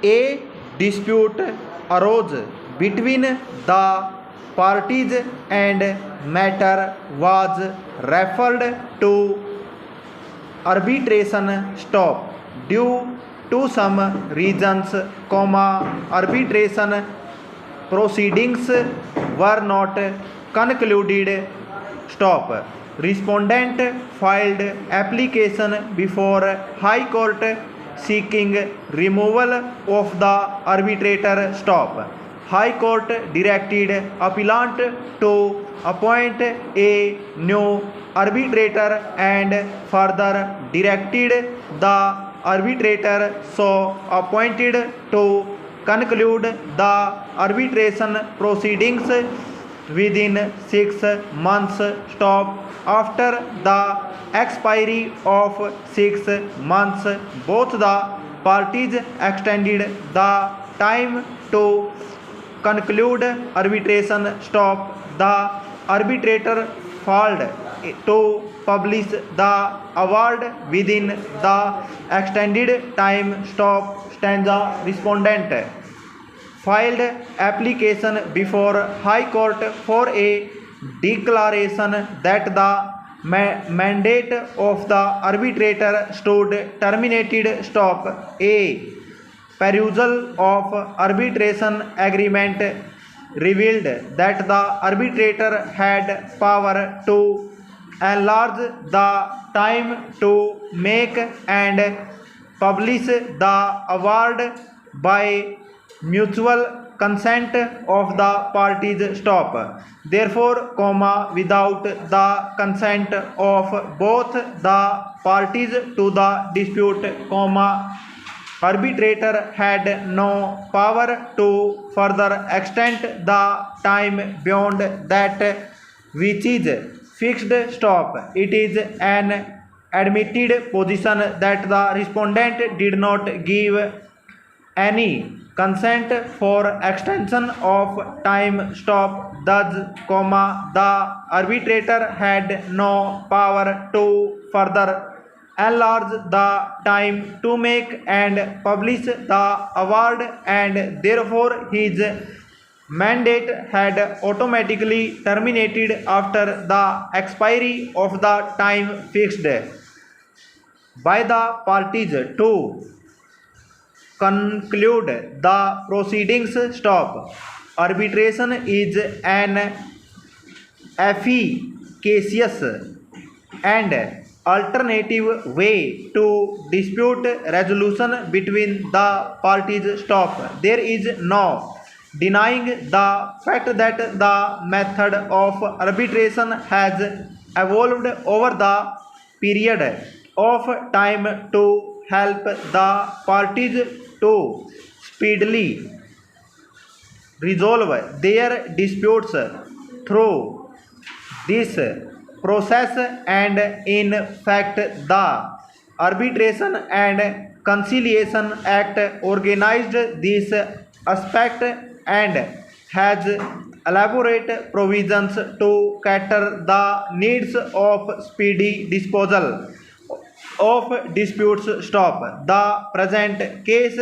A dispute arose between the parties and matter was referred to arbitration stop due to some reasons, arbitration proceedings were not concluded. Stop. Respondent filed application before High Court seeking removal of the arbitrator stop. High Court directed appellant to appoint a new arbitrator and further directed the arbitrator so appointed to conclude the arbitration proceedings within 6 months. Stop. After the expiry of 6 months, both the parties extended the time to conclude arbitration stop. The arbitrator failed to publish the award within the extended time. Stop. Stanza. Respondent filed application before High Court for a declaration that the mandate of the arbitrator stood terminated. Stop. A perusal of arbitration agreement revealed that the arbitrator had power to enlarge the time to make and publish the award by mutual consent of the parties. Stop. Therefore, without the consent of both the parties to the dispute, arbitrator had no power to further extend the time beyond that which is fixed. Stop. It is an admitted position that the respondent did not give any consent for extension of time. Stop. Thus, the arbitrator had no power to further enlarge the time to make and publish the award, and therefore his mandate had automatically terminated after the expiry of the time fixed by the parties to conclude the proceedings. Stop. Arbitration is an efficacious and alternative way to dispute resolution between the parties. Stop. There is no denying the fact that the method of arbitration has evolved over the period of time to help the parties to speedily resolve their disputes through this process, and in fact the Arbitration and Conciliation Act organized this aspect and has elaborate provisions to cater the needs of speedy disposal of disputes. Stop. The present case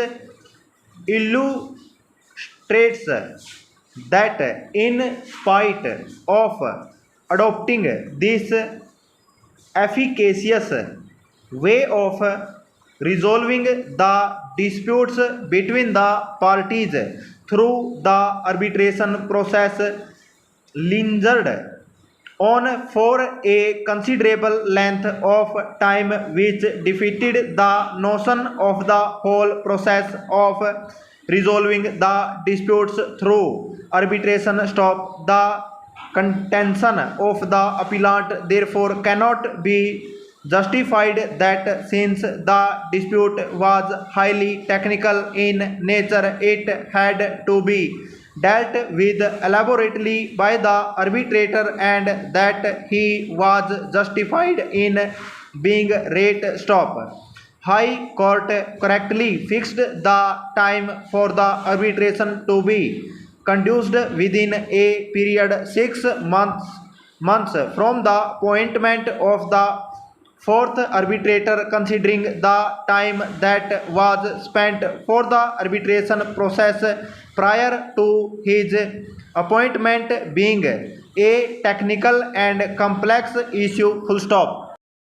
illustrates that in spite of adopting this efficacious way of resolving the disputes between the parties through the arbitration process lingered on for a considerable length of time, which defeated the notion of the whole process of resolving the disputes through arbitration. Stop. The contention of the appellant therefore cannot be justified that since the dispute was highly technical in nature, it had to be dealt with elaborately by the arbitrator, and that he was justified in being rate. Stop. High Court correctly fixed the time for the arbitration to be conducted within a period 6 months from the appointment of the Fourth arbitrator, considering the time that was spent for the arbitration process prior to his appointment being a technical and complex issue, full stop.